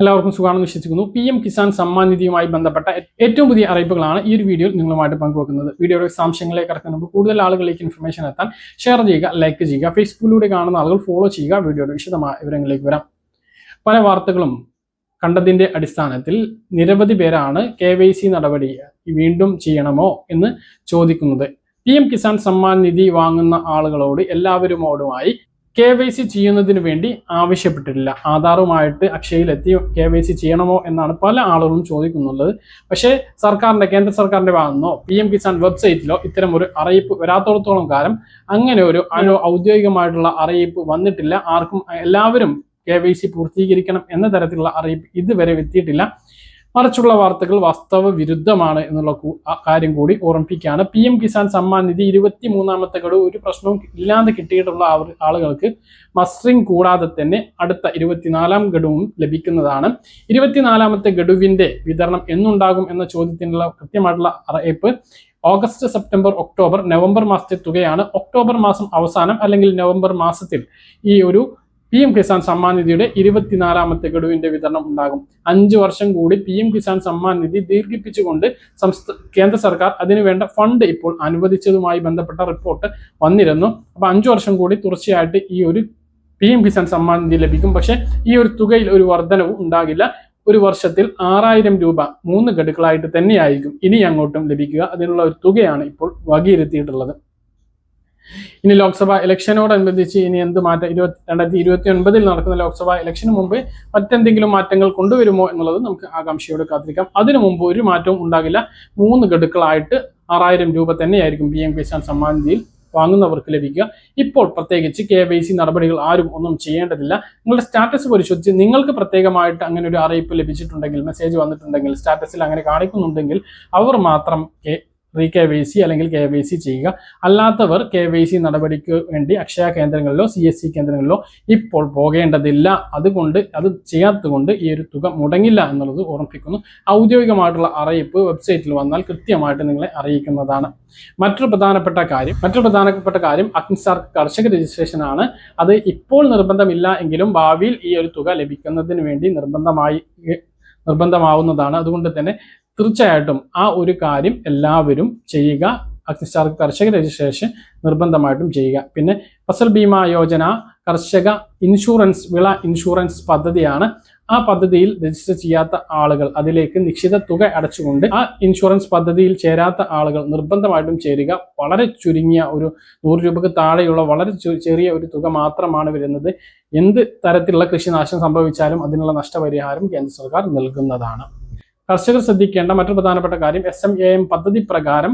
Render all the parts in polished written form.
എല്ലാവർക്കും സുഖമാണെന്ന് വിശ്വസിക്കുന്നു. PM കിസാൻ സമ്മാൻ നിധിയുമായി ബന്ധപ്പെട്ട ഏറ്റവും പുതിയ അറിയിപ്പുകളാണ് ഈ ഒരു വീഡിയോയിൽ നിങ്ങളുമായിട്ട് പങ്കുവെക്കുന്നത്. വീഡിയോയുടെ വിശദാംശങ്ങളിലേക്ക് കടക്കുന്ന മുമ്പ് കൂടുതൽ ആളുകളിലേക്ക് ഇൻഫർമേഷൻ എത്താൻ ഷെയർ ചെയ്യുക, ലൈക്ക് ചെയ്യുക, ഫേസ്ബുക്കിലൂടെ കാണുന്ന ആളുകൾ ഫോളോ ചെയ്യുക. വീഡിയോയുടെ വിശദമായ വിവരങ്ങളിലേക്ക് വരാം. പല വാർത്തകളും കണ്ടതിന്റെ അടിസ്ഥാനത്തിൽ നിരവധി പേരാണ് KYC നടപടി വീണ്ടും ചെയ്യണമോ എന്ന് ചോദിക്കുന്നത്. PM കിസാൻ സമ്മാൻ നിധി വാങ്ങുന്ന ആളുകളോട് എല്ലാവരുമോടുമായി KYC ചെയ്യുന്നതിന് വേണ്ടി ആവശ്യപ്പെട്ടിട്ടില്ല. ആധാറുമായിട്ട് അക്ഷയയിലെത്തി KYC ചെയ്യണമോ എന്നാണ് പല ആളുകളും ചോദിക്കുന്നുള്ളത്. പക്ഷേ കേന്ദ്ര സർക്കാരിന്റെ ഭാഗത്തുനിന്നോ PM കിസാൻ വെബ്സൈറ്റിലോ ഇത്തരം ഒരു അറിയിപ്പ് വരാത്തോളത്തോളം കാലം അങ്ങനെ ഒരു ഔദ്യോഗികമായിട്ടുള്ള അറിയിപ്പ് വന്നിട്ടില്ല. എല്ലാവരും KYC പൂർത്തീകരിക്കണം എന്ന തരത്തിലുള്ള അറിയിപ്പ് ഇതുവരെ എത്തിയിട്ടില്ല. മറിച്ചുള്ള വാർത്തകൾ വാസ്തവ വിരുദ്ധമാണ് എന്നുള്ള കാര്യം കൂടി ഓർമ്മിപ്പിക്കുകയാണ്. PM കിസാൻ സമ്മാൻ നിധി 23ാമത്തെ ഗഡു ഒരു പ്രശ്നവും ഇല്ലാതെ കിട്ടിയിട്ടുള്ള ആളുകൾക്ക് മസ്റ്ററിംഗ് കൂടാതെ തന്നെ അടുത്ത 24ാം ഗഡുവും ലഭിക്കുന്നതാണ്. 24ാമത്തെ ഗഡുവിന്റെ വിതരണം എന്നുണ്ടാകും എന്ന ചോദ്യത്തിനുള്ള കൃത്യമായിട്ടുള്ള അറിയിപ്പ് ഓഗസ്റ്റ്, സെപ്റ്റംബർ, ഒക്ടോബർ, നവംബർ മാസത്തെ തുകയാണ്. ഒക്ടോബർ മാസം അവസാനം അല്ലെങ്കിൽ നവംബർ മാസത്തിൽ ഈ ഒരു PM കിസാൻ സമ്മാൻ നിധിയുടെ 24ാമത്തെ ഗഡുവിന്റെ വിതരണം ഉണ്ടാകും. 5 വർഷം കൂടി PM കിസാൻ സമ്മാൻ നിധി ദീർഘിപ്പിച്ചുകൊണ്ട് കേന്ദ്ര സർക്കാർ അതിനുവേണ്ട ഫണ്ട് ഇപ്പോൾ അനുവദിച്ചതുമായി ബന്ധപ്പെട്ട റിപ്പോർട്ട് വന്നിരുന്നു. അപ്പൊ 5 വർഷം കൂടി തുടർച്ചയായിട്ട് ഈ ഒരു PM കിസാൻ സമ്മാൻ നിധി ലഭിക്കും. പക്ഷെ ഈ ഒരു തുകയിൽ ഒരു വർധനവും ഉണ്ടാകില്ല. ഒരു വർഷത്തിൽ 6000 രൂപ 3 ഗഡുക്കളായിട്ട് തന്നെയായിരിക്കും ഇനി അങ്ങോട്ടും ലഭിക്കുക. അതിനുള്ള ഒരു തുകയാണ് ഇപ്പോൾ വകയിരുത്തിയിട്ടുള്ളത്. ഇനി ലോക്സഭാ ഇലക്ഷനോടനുബന്ധിച്ച് ഇനി എന്ത് മാറ്റം 2029 നടക്കുന്ന ലോക്സഭാ ഇലക്ഷന് മുമ്പ് മറ്റെന്തെങ്കിലും മാറ്റങ്ങൾ കൊണ്ടുവരുമോ എന്നുള്ളത് നമുക്ക് ആകാംക്ഷയോടെ കാത്തിരിക്കാം. അതിനു മുമ്പ് ഒരു മാറ്റവും ഉണ്ടാകില്ല. 3 ഗഡുക്കളായിട്ട് 6000 രൂപ തന്നെയായിരിക്കും PM കിസാൻ സമ്മാൻ നിധിയിൽ വാങ്ങുന്നവർക്ക് ലഭിക്കുക. ഇപ്പോൾ പ്രത്യേകിച്ച് KYC നടപടികൾ ആരും ഒന്നും ചെയ്യേണ്ടതില്ല. നിങ്ങളുടെ സ്റ്റാറ്റസ് പരിശോധിച്ച് നിങ്ങൾക്ക് പ്രത്യേകമായിട്ട് അങ്ങനെ ഒരു അറിയിപ്പ് ലഭിച്ചിട്ടുണ്ടെങ്കിൽ, മെസ്സേജ് വന്നിട്ടുണ്ടെങ്കിൽ, സ്റ്റാറ്റസിൽ അങ്ങനെ കാണിക്കുന്നുണ്ടെങ്കിൽ അവർ മാത്രം KYC അല്ലെങ്കിൽ KYC ചെയ്യുക. അല്ലാത്തവർ KYC നടപടിക്ക് വേണ്ടി അക്ഷയ കേന്ദ്രങ്ങളിലോ CSC കേന്ദ്രങ്ങളിലോ ഇപ്പോൾ പോകേണ്ടതില്ല. അത് ചെയ്യാത്തതുകൊണ്ട് ഈ ഒരു തുക മുടങ്ങില്ല എന്നുള്ളത് ഓർമ്മിപ്പിക്കുന്നു. ഔദ്യോഗികമായിട്ടുള്ള അറിയിപ്പ് വെബ്സൈറ്റിൽ വന്നാൽ കൃത്യമായിട്ട് നിങ്ങളെ അറിയിക്കുന്നതാണ്. മറ്റൊരു പ്രധാനപ്പെട്ട കാര്യം അഗ്നിസാർ കർഷക രജിസ്ട്രേഷൻ ആണ്. അത് ഇപ്പോൾ നിർബന്ധമില്ല എങ്കിലും ഭാവിയിൽ ഈ ഒരു തുക ലഭിക്കുന്നതിന് വേണ്ടി നിർബന്ധമാവുന്നതാണ്. അതുകൊണ്ട് തന്നെ തീർച്ചയായിട്ടും ആ ഒരു കാര്യം എല്ലാവരും ചെയ്യുക. അഗ്നിസാർ കർഷക രജിസ്ട്രേഷൻ നിർബന്ധമായിട്ടും ചെയ്യുക. പിന്നെ ഫസൽ ബീമ യോജന കർഷക ഇൻഷുറൻസ് വിള ഇൻഷുറൻസ് പദ്ധതിയാണ്. ആ പദ്ധതിയിൽ രജിസ്റ്റർ ചെയ്യാത്ത ആളുകൾ അതിലേക്ക് നിശ്ചിത തുക അടച്ചുകൊണ്ട് ആ ഇൻഷുറൻസ് പദ്ധതിയിൽ ചേരാത്ത ആളുകൾ നിർബന്ധമായിട്ടും ചേരുക. വളരെ ചുരുങ്ങിയ ഒരു 100 രൂപക്ക് താഴെയുള്ള വളരെ ചെറിയ ഒരു തുക മാത്രമാണ് വരുന്നത്. എന്ത് തരത്തിലുള്ള കൃഷിനാശം സംഭവിച്ചാലും അതിനുള്ള നഷ്ടപരിഹാരം കേന്ദ്ര സർക്കാർ നൽകുന്നതാണ്. കർഷകർ ശ്രദ്ധിക്കേണ്ട മറ്റൊരു പ്രധാനപ്പെട്ട കാര്യം SMAM പദ്ധതി പ്രകാരം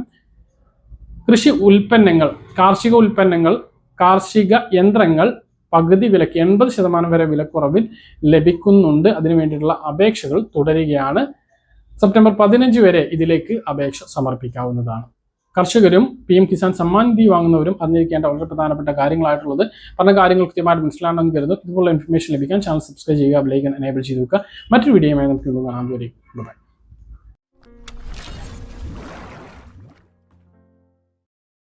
കാർഷിക ഉൽപ്പന്നങ്ങൾ, കാർഷിക യന്ത്രങ്ങൾ പകുതി വിലക്ക് 80% വരെ വിലക്കുറവിൽ ലഭിക്കുന്നുണ്ട്. അതിനു വേണ്ടിയിട്ടുള്ള അപേക്ഷകൾ തുടരുകയാണ്. സെപ്റ്റംബർ 15 വരെ ഇതിലേക്ക് അപേക്ഷ സമർപ്പിക്കാവുന്നതാണ്. കർഷകരും PM കിസാൻ സമ്മാൻ നിധി വാങ്ങുന്നവരും അറിഞ്ഞിരിക്കേണ്ട വളരെ പ്രധാനപ്പെട്ട കാര്യങ്ങളായിട്ടുള്ളത്. പറഞ്ഞ കാര്യങ്ങൾ കൃത്യമായിട്ട് മനസ്സിലാണെന്ന് കരുതുന്നു. ഇതുപോലുള്ള ഇൻഫർമേഷൻ ലഭിക്കാൻ ചാനൽ സബ്സ്ക്രൈബ് ചെയ്യുക, ബെൽ ഐക്കൺ എനേബിൾ ചെയ്ത് വെക്കുക. മറ്റൊരു വീഡിയോയുമായി നമുക്ക് കാണാൻ.